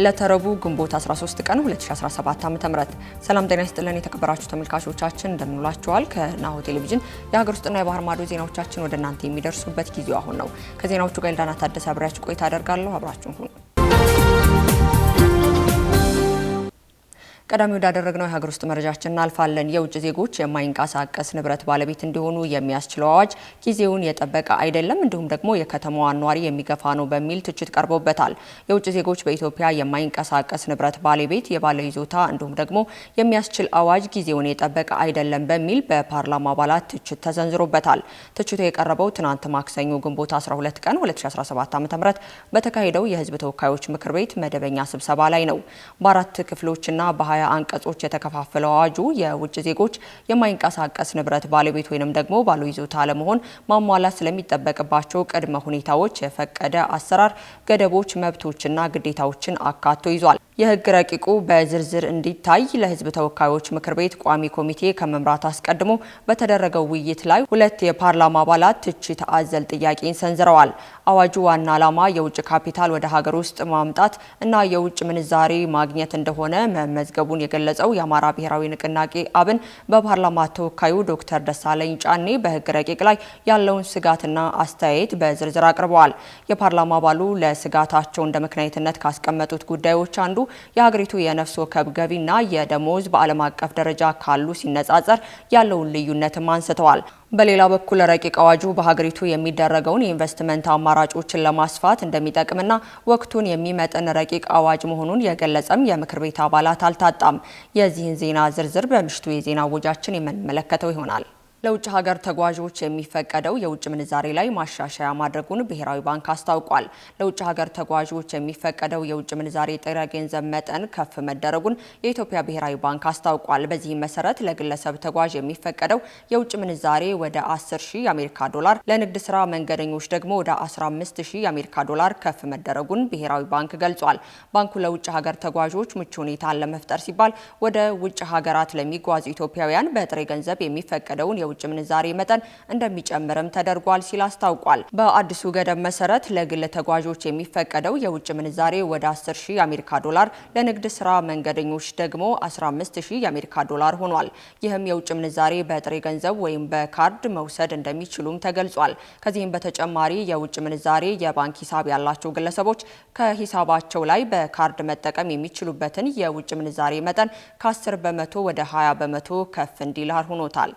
ለተረቡ ግንቦት 13 ቀን 2017 ዓ.ም ሰላም ጤና ይስጥልን የተከበራችሁ ተመልካቾቻችን እንደምንላችኋል። ከናሁ ቴሌቪዥን የሀገር ውስጥና የባህር ማዶ ዜናዎቻችን ወደ እናንተ የሚደርሱበት ጊዜው አሁን ነው። ከዜናዎቹ ጋር ዳና ታደሰ አብራችሁ ቆይታ አደርጋለሁ። አብራችሁን ሁኑ። ቀዳሚ ወዳደረግነው የሀገር ውስጥ መረጃችን እናልፋለን። የውጭ ዜጎች የማይንቀሳቀስ ንብረት ባለቤት እንዲሆኑ የሚያስችለው አዋጅ ጊዜውን የጠበቀ አይደለም፣ እንዲሁም ደግሞ የከተማዋን ነዋሪ የሚገፋ ነው በሚል ትችት ቀርቦበታል። የውጭ ዜጎች በኢትዮጵያ የማይንቀሳቀስ ንብረት ባለቤት የባለ ይዞታ እንዲሁም ደግሞ የሚያስችል አዋጅ ጊዜውን የጠበቀ አይደለም በሚል በፓርላማ አባላት ትችት ተሰንዝሮበታል። ትችቱ የቀረበው ትናንት ማክሰኞ ግንቦት 12 ቀን 2017 ዓ.ም በተካሄደው የሕዝብ ተወካዮች ምክር ቤት መደበኛ ስብሰባ ላይ ነው። በአራት ክፍሎችና በ20 አንቀጾች የተከፋፈለው አዋጁ የውጭ ዜጎች የማይንቀሳቀስ ንብረት ባለቤት ወይንም ደግሞ ባለ ይዞታ ለመሆን ማሟላት ስለሚጠበቅባቸው ቅድመ ሁኔታዎች የፈቀደ አሰራር፣ ገደቦች፣ መብቶችና ግዴታዎችን አካቶ ይዟል። የህግ ረቂቁ በዝርዝር እንዲታይ ለህዝብ ተወካዮች ምክር ቤት ቋሚ ኮሚቴ ከመምራት አስቀድሞ በተደረገው ውይይት ላይ ሁለት የፓርላማ አባላት ትችት አዘል ጥያቄን ሰንዝረዋል። አዋጁ ዋና ዓላማ የውጭ ካፒታል ወደ ሀገር ውስጥ ማምጣት እና የውጭ ምንዛሬ ማግኘት እንደሆነ መመዝገቡን የገለጸው የአማራ ብሔራዊ ንቅናቄ አብን በፓርላማ ተወካዩ ዶክተር ደሳለኝ ጫኔ በህግ ረቂቅ ላይ ያለውን ስጋትና አስተያየት በዝርዝር አቅርበዋል። የፓርላማ አባሉ ለስጋታቸው እንደ ምክንያትነት ካስቀመጡት ጉዳዮች አንዱ የሀገሪቱ የነፍስ ወከፍ ገቢና የደሞዝ በዓለም አቀፍ ደረጃ ካሉ ሲነጻጸር ያለውን ልዩነትም አንስተዋል። በሌላ በኩል ረቂቅ አዋጁ በሀገሪቱ የሚደረገውን የኢንቨስትመንት አማራጮችን ለማስፋት እንደሚጠቅምና ወቅቱን የሚመጥን ረቂቅ አዋጅ መሆኑን የገለጸም የምክር ቤት አባላት አልታጣም። የዚህን ዜና ዝርዝር በምሽቱ የዜና ወጃችን የምንመለከተው ይሆናል። ለውጭ ሀገር ተጓዦች የሚፈቀደው የውጭ ምንዛሬ ላይ ማሻሻያ ማድረጉን ብሔራዊ ባንክ አስታውቋል። ለውጭ ሀገር ተጓዦች የሚፈቀደው የውጭ ምንዛሬ ጥሬ ገንዘብ መጠን ከፍ መደረጉን የኢትዮጵያ ብሔራዊ ባንክ አስታውቋል። በዚህም መሰረት ለግለሰብ ተጓዥ የሚፈቀደው የውጭ ምንዛሬ ወደ 10,000 የአሜሪካ ዶላር፣ ለንግድ ስራ መንገደኞች ደግሞ ወደ 15,000 የአሜሪካ ዶላር ከፍ መደረጉን ብሔራዊ ባንክ ገልጿል። ባንኩ ለውጭ ሀገር ተጓዦች ምቹ ሁኔታን ለመፍጠር ሲባል ወደ ውጭ ሀገራት ለሚጓዙ ኢትዮጵያውያን በጥሬ ገንዘብ የሚፈቀደውን የውጭ ምንዛሬ መጠን እንደሚጨምርም ተደርጓል ሲል አስታውቋል። በአዲሱ ገደብ መሰረት ለግል ተጓዦች የሚፈቀደው የውጭ ምንዛሬ ወደ 10,000 የአሜሪካ ዶላር፣ ለንግድ ስራ መንገደኞች ደግሞ 15,000 የአሜሪካ ዶላር ሆኗል። ይህም የውጭ ምንዛሬ በጥሬ ገንዘብ ወይም በካርድ መውሰድ እንደሚችሉም ተገልጿል። ከዚህም በተጨማሪ የውጭ ምንዛሬ የባንክ ሂሳብ ያላቸው ግለሰቦች ከሂሳባቸው ላይ በካርድ መጠቀም የሚችሉበትን የውጭ ምንዛሬ መጠን ከ10 በመቶ ወደ 20 በመቶ ከፍ እንዲል ሆኖታል።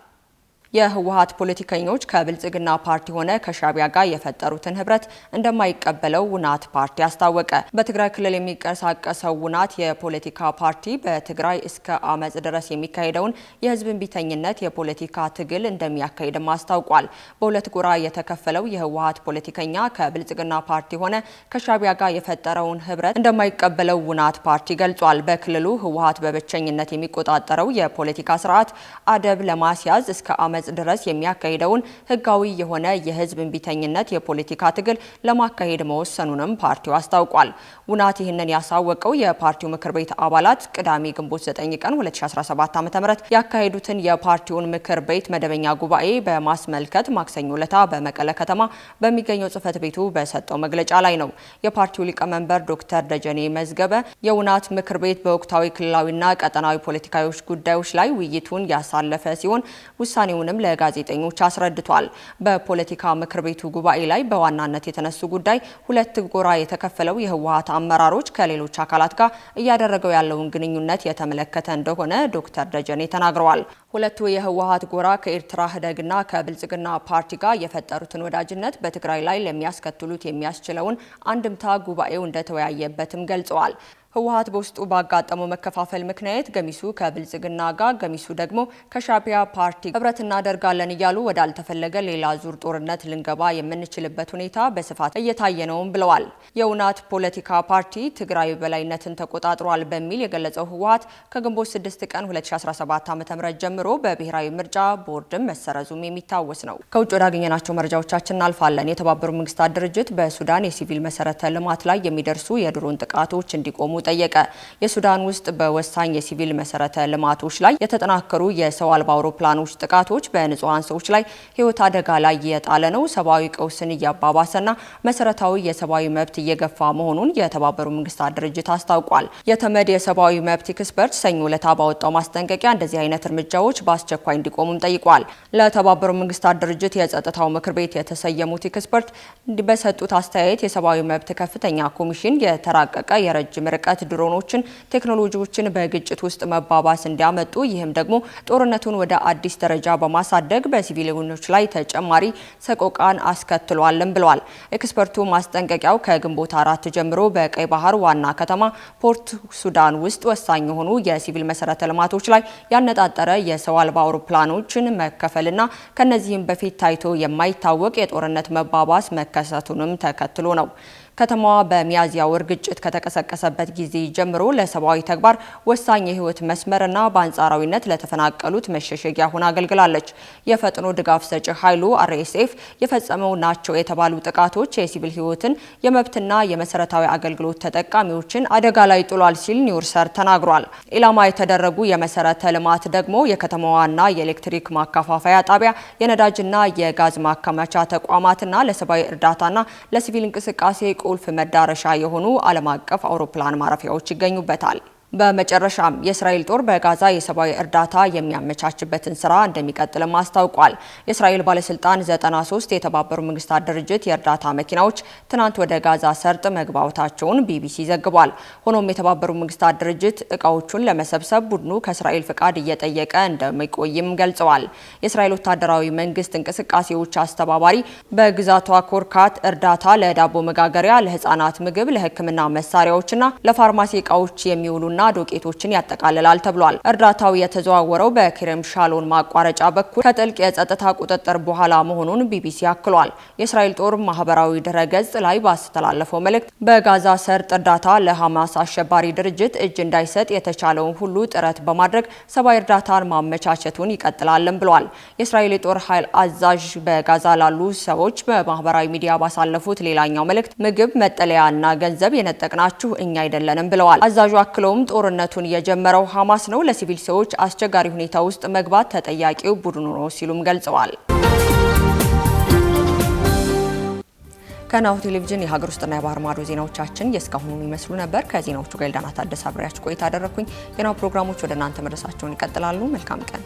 የህወሓት ፖለቲከኞች ከብልጽግና ፓርቲ ሆነ ከሻዕቢያ ጋር የፈጠሩትን ህብረት እንደማይቀበለው ውናት ፓርቲ አስታወቀ። በትግራይ ክልል የሚንቀሳቀሰው ውናት የፖለቲካ ፓርቲ በትግራይ እስከ አመጽ ድረስ የሚካሄደውን የህዝብ እምቢተኝነት የፖለቲካ ትግል እንደሚያካሂድም አስታውቋል። በሁለት ጎራ የተከፈለው የህወሓት ፖለቲከኛ ከብልጽግና ፓርቲ ሆነ ከሻዕቢያ ጋር የፈጠረውን ህብረት እንደማይቀበለው ውናት ፓርቲ ገልጿል። በክልሉ ህወሓት በብቸኝነት የሚቆጣጠረው የፖለቲካ ስርዓት አደብ ለማስያዝ እስከ አመጽ ድረስ የሚያካሂደውን ህጋዊ የሆነ የህዝብ እምቢተኝነት የፖለቲካ ትግል ለማካሄድ መወሰኑንም ፓርቲው አስታውቋል። ውናት ይህንን ያሳወቀው የፓርቲው ምክር ቤት አባላት ቅዳሜ ግንቦት 9 ቀን 2017 ዓ.ም ያካሄዱትን የፓርቲውን ምክር ቤት መደበኛ ጉባኤ በማስመልከት ማክሰኞ ዕለት በመቀለ ከተማ በሚገኘው ጽህፈት ቤቱ በሰጠው መግለጫ ላይ ነው። የፓርቲው ሊቀመንበር ዶክተር ደጀኔ መዝገበ የውናት ምክር ቤት በወቅታዊ ክልላዊና ቀጠናዊ ፖለቲካዊ ጉዳዮች ላይ ውይይቱን ያሳለፈ ሲሆን ውሳኔውንም ለጋዜጠኞች አስረድቷል። በፖለቲካ ምክር ቤቱ ጉባኤ ላይ በዋናነት የተነሱ ጉዳይ ሁለት ጎራ የተከፈለው የህወሓት አመራሮች ከሌሎች አካላት ጋር እያደረገው ያለውን ግንኙነት የተመለከተ እንደሆነ ዶክተር ደጀኔ ተናግረዋል። ሁለቱ የህወሓት ጎራ ከኤርትራ ህደግና ከብልጽግና ፓርቲ ጋር የፈጠሩትን ወዳጅነት በትግራይ ላይ ለሚያስከትሉት የሚያስችለውን አንድምታ ጉባኤው እንደተወያየበትም ገልጸዋል። ህወሓት በውስጡ ባጋጠመው መከፋፈል ምክንያት ገሚሱ ከብልጽግና ጋር ገሚሱ ደግሞ ከሻዕቢያ ፓርቲ ህብረት እናደርጋለን እያሉ ወዳልተፈለገ ሌላ ዙር ጦርነት ልንገባ የምንችልበት ሁኔታ በስፋት እየታየ ነውም ብለዋል። የውናት ፖለቲካ ፓርቲ ትግራይ በላይነትን ተቆጣጥሯል በሚል የገለጸው ህወሓት ከግንቦት 6 ቀን 2017 ዓ.ም ጀምሮ በብሔራዊ ምርጫ ቦርድም መሰረዙም የሚታወስ ነው። ከውጭ ወዳገኘናቸው መረጃዎቻችን እናልፋለን። የተባበሩት መንግስታት ድርጅት በሱዳን የሲቪል መሰረተ ልማት ላይ የሚደርሱ የድሮን ጥቃቶች እንዲቆሙ ጠየቀ። የሱዳን ውስጥ በወሳኝ የሲቪል መሰረተ ልማቶች ላይ የተጠናከሩ የሰው አልባ አውሮፕላኖች ጥቃቶች በንጹሃን ሰዎች ላይ ሕይወት አደጋ ላይ የጣለ ነው፣ ሰብአዊ ቀውስን እያባባሰና መሰረታዊ የሰብአዊ መብት እየገፋ መሆኑን የተባበሩት መንግስታት ድርጅት አስታውቋል። የተመድ የሰብአዊ መብት ኤክስፐርት ሰኞ ዕለት ባወጣው ማስጠንቀቂያ እንደዚህ አይነት እርምጃዎች በአስቸኳይ እንዲቆሙም ጠይቋል። ለተባበሩት መንግስታት ድርጅት የጸጥታው ምክር ቤት የተሰየሙት ኤክስፐርት በሰጡት አስተያየት የሰብአዊ መብት ከፍተኛ ኮሚሽን የተራቀቀ የረጅም ርቀት ድሮኖችን ቴክኖሎጂዎችን በግጭት ውስጥ መባባስ እንዲያመጡ ይህም ደግሞ ጦርነቱን ወደ አዲስ ደረጃ በማሳደግ በሲቪሊያኖች ላይ ተጨማሪ ሰቆቃን አስከትሏልም ብለዋል። ኤክስፐርቱ ማስጠንቀቂያው ከግንቦት 4 ጀምሮ በቀይ ባህር ዋና ከተማ ፖርት ሱዳን ውስጥ ወሳኝ የሆኑ የሲቪል መሰረተ ልማቶች ላይ ያነጣጠረ የሰው አልባ አውሮፕላኖችን መከፈልና ከነዚህም በፊት ታይቶ የማይታወቅ የጦርነት መባባስ መከሰቱንም ተከትሎ ነው። ከተማዋ በሚያዝያ ወር ግጭት ከተቀሰቀሰበት ጊዜ ጀምሮ ለሰብአዊ ተግባር ወሳኝ የህይወት መስመርና በአንጻራዊነት ለተፈናቀሉት መሸሸጊያ ሆና አገልግላለች። የፈጥኖ ድጋፍ ሰጪ ኃይሉ RSF የፈጸመው ናቸው የተባሉ ጥቃቶች የሲቪል ህይወትን የመብትና የመሰረታዊ አገልግሎት ተጠቃሚዎችን አደጋ ላይ ጥሏል ሲል ኒውርሰር ተናግሯል። ኢላማ የተደረጉ የመሰረተ ልማት ደግሞ የከተማዋና የኤሌክትሪክ ማከፋፈያ ጣቢያ፣ የነዳጅና የጋዝ ማከማቻ ተቋማትና ለሰብአዊ እርዳታና ለሲቪል እንቅስቃሴ ቁልፍ መዳረሻ የሆኑ ዓለም አቀፍ አውሮፕላን ማረፊያዎች ይገኙበታል። በመጨረሻም የእስራኤል ጦር በጋዛ የሰብአዊ እርዳታ የሚያመቻችበትን ስራ እንደሚቀጥልም አስታውቋል። የእስራኤል ባለስልጣን 93 የተባበሩት መንግስታት ድርጅት የእርዳታ መኪናዎች ትናንት ወደ ጋዛ ሰርጥ መግባታቸውን ቢቢሲ ዘግቧል። ሆኖም የተባበሩት መንግስታት ድርጅት እቃዎቹን ለመሰብሰብ ቡድኑ ከእስራኤል ፍቃድ እየጠየቀ እንደሚቆይም ገልጸዋል። የእስራኤል ወታደራዊ መንግስት እንቅስቃሴዎች አስተባባሪ በግዛቷ ኮርካት እርዳታ ለዳቦ መጋገሪያ፣ ለህፃናት ምግብ፣ ለህክምና መሳሪያዎችና ለፋርማሲ እቃዎች የሚውሉና ዶቄቶችን ያጠቃልላል ተብሏል። እርዳታው የተዘዋወረው በከረም ሻሎን ማቋረጫ በኩል ከጥልቅ የጸጥታ ቁጥጥር በኋላ መሆኑን ቢቢሲ አክሏል። የእስራኤል ጦር ማህበራዊ ድረገጽ ላይ ባስተላለፈው መልእክት በጋዛ ሰርጥ እርዳታ ለሐማስ አሸባሪ ድርጅት እጅ እንዳይሰጥ የተቻለውን ሁሉ ጥረት በማድረግ ሰብአዊ እርዳታን ማመቻቸቱን ይቀጥላልም ብሏል። የእስራኤል የጦር ኃይል አዛዥ በጋዛ ላሉ ሰዎች በማህበራዊ ሚዲያ ባሳለፉት ሌላኛው መልእክት ምግብ፣ መጠለያና ገንዘብ የነጠቅናችሁ እኛ አይደለንም ብለዋል። አዛዡ አክለውም ጦርነቱን የጀመረው ሐማስ ነው፣ ለሲቪል ሰዎች አስቸጋሪ ሁኔታ ውስጥ መግባት ተጠያቂው ቡድኑ ነው ሲሉም ገልጸዋል። ከናሁ ቴሌቪዥን የሀገር ውስጥና የባህር ማዶ ዜናዎቻችን የእስካሁኑ ይመስሉ ነበር። ከዜናዎቹ ጋር ኤልዳና ታደሰ አብሬያችሁ ቆይታ አደረኩኝ። የናሁ ፕሮግራሞች ወደ እናንተ መድረሳቸውን ይቀጥላሉ። መልካም ቀን።